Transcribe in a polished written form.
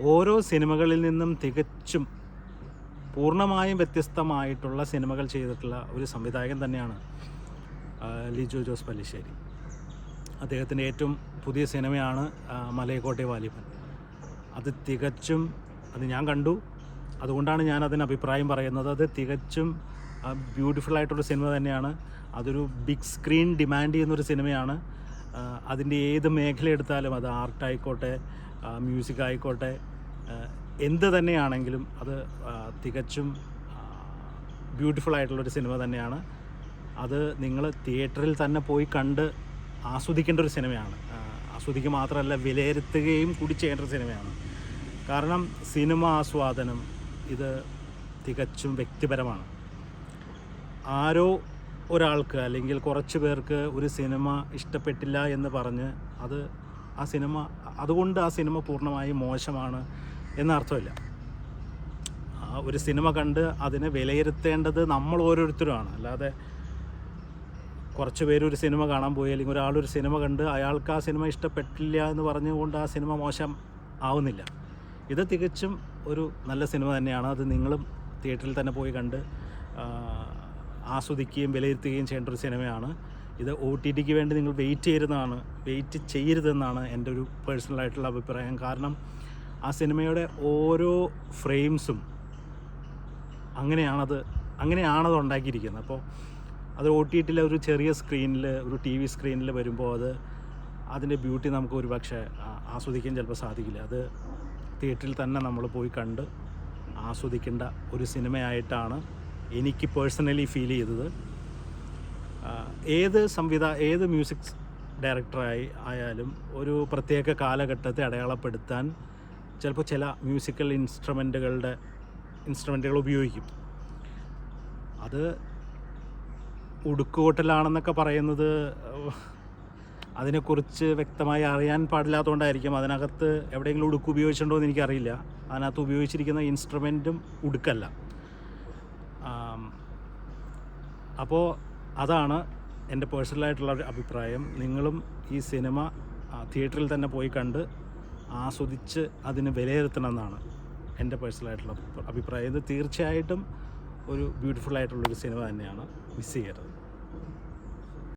ഓരോ സിനിമകളിൽ നിന്നും തികച്ചും പൂർണ്ണമായും വ്യത്യസ്തമായിട്ടുള്ള സിനിമകൾ ചെയ്തിട്ടുള്ള ഒരു സംവിധായകൻ തന്നെയാണ് ലിജോ ജോസ് പല്ലിശ്ശേരി. അദ്ദേഹത്തിൻ്റെ ഏറ്റവും പുതിയ സിനിമയാണ് മലയക്കോട്ടെ വാലിബൻ. അത് തികച്ചും ഞാൻ കണ്ടു, അതുകൊണ്ടാണ് ഞാൻ അതിന് അഭിപ്രായം പറയുന്നത്. അത് തികച്ചും ബ്യൂട്ടിഫുള്ളായിട്ടുള്ള സിനിമ തന്നെയാണ്. അതൊരു ബിഗ് സ്ക്രീൻ ഡിമാൻഡ് ചെയ്യുന്നൊരു സിനിമയാണ്. അതിൻ്റെ ഏത് മേഖല എടുത്താലും, അത് ആർട്ടായിക്കോട്ടെ, മ്യൂസിക് ആയിക്കോട്ടെ, എന്ത് തന്നെയാണെങ്കിലും അത് തികച്ചും ബ്യൂട്ടിഫുള്ളായിട്ടുള്ളൊരു സിനിമ തന്നെയാണ്. അത് നിങ്ങൾ തിയേറ്ററിൽ തന്നെ പോയി കണ്ട് ആസ്വദിക്കേണ്ട ഒരു സിനിമയാണ്. ആസ്വദിക്കുക മാത്രമല്ല, വിലയിരുത്തുകയും കൂടി ചെയ്യേണ്ട ഒരു സിനിമയാണ്. കാരണം സിനിമ ആസ്വാദനം ഇത് തികച്ചും വ്യക്തിപരമാണ്. ആരോ ഒരാൾക്ക് അല്ലെങ്കിൽ കുറച്ച് പേർക്ക് ഒരു സിനിമ ഇഷ്ടപ്പെട്ടില്ല എന്ന് പറഞ്ഞ് അതുകൊണ്ട് ആ സിനിമ പൂർണ്ണമായും മോശമാണ് എന്നർത്ഥമില്ല. ഒരു സിനിമ കണ്ട് അതിനെ വിലയിരുത്തേണ്ടത് നമ്മൾ ഓരോരുത്തരുമാണ്. അല്ലാതെ കുറച്ച് പേരൊരു സിനിമ കാണാൻ പോയി, അല്ലെങ്കിൽ ഒരാളൊരു സിനിമ കണ്ട് അയാൾക്ക് ആ സിനിമ ഇഷ്ടപ്പെട്ടില്ല എന്ന് പറഞ്ഞുകൊണ്ട് ആ സിനിമ മോശം ആവുന്നില്ല. ഇത് തികച്ചും ഒരു നല്ല സിനിമ തന്നെയാണ്. അത് നിങ്ങളും തിയേറ്ററിൽ തന്നെ പോയി കണ്ട് ആസ്വദിക്കുകയും വിലയിരുത്തുകയും ചെയ്യേണ്ട ഒരു സിനിമയാണ്. ഇത് OTTക്ക് വേണ്ടി നിങ്ങൾ വെയിറ്റ് ചെയ്യരുതെന്നാണ് എൻ്റെ ഒരു പേഴ്സണലായിട്ടുള്ള അഭിപ്രായം. കാരണം ആ സിനിമയുടെ ഓരോ ഫ്രെയിംസും അങ്ങനെയാണത് ഉണ്ടാക്കിയിരിക്കുന്നത്. അപ്പോൾ അത് OTTയിലെ ഒരു ചെറിയ സ്ക്രീനിൽ, ഒരു TV സ്ക്രീനിൽ വരുമ്പോൾ അതിൻ്റെ ബ്യൂട്ടി നമുക്ക് ഒരു പക്ഷേ ആസ്വദിക്കാൻ ചിലപ്പോൾ സാധിക്കില്ല. അത് തിയേറ്ററിൽ തന്നെ നമ്മൾ പോയി കണ്ട് ആസ്വദിക്കേണ്ട ഒരു സിനിമയായിട്ടാണ് എനിക്ക് പേഴ്സണലി ഫീൽ ചെയ്തത്. ഏത് മ്യൂസിക് ഡയറക്ടറായാലും ഒരു പ്രത്യേക കാലഘട്ടത്തെ അടയാളപ്പെടുത്താൻ ചിലപ്പോൾ ചില മ്യൂസിക്കൽ ഇൻസ്ട്രുമെൻറ്റുകൾ ഉപയോഗിക്കും. അത് ഉടുക്കുകൊട്ടലാണെന്നൊക്കെ പറയുന്നത് അതിനെക്കുറിച്ച് വ്യക്തമായി അറിയാൻ പാടില്ലാത്തതുകൊണ്ടായിരിക്കും. അതിനകത്ത് എവിടെയെങ്കിലും ഉടുക്ക് ഉപയോഗിച്ചിട്ടുണ്ടോ എന്ന് എനിക്കറിയില്ല. അതിനകത്ത് ഉപയോഗിച്ചിരിക്കുന്ന ഇൻസ്ട്രുമെൻറ്റും ഉടുക്കല്ല. അപ്പോൾ അതാണ് എൻ്റെ പേഴ്സണലായിട്ടുള്ള ഒരു അഭിപ്രായം. നിങ്ങളും ഈ സിനിമ തിയേറ്ററിൽ തന്നെ പോയി കണ്ട് ആസ്വദിച്ച് അതിന് വിലയിരുത്തണമെന്നാണ് എൻ്റെ പേഴ്സണലായിട്ടുള്ള അഭിപ്രായം. ഇത് തീർച്ചയായിട്ടും ഒരു ബ്യൂട്ടിഫുള്ളായിട്ടുള്ളൊരു സിനിമ തന്നെയാണ്. മിസ് ചെയ്യരുത്.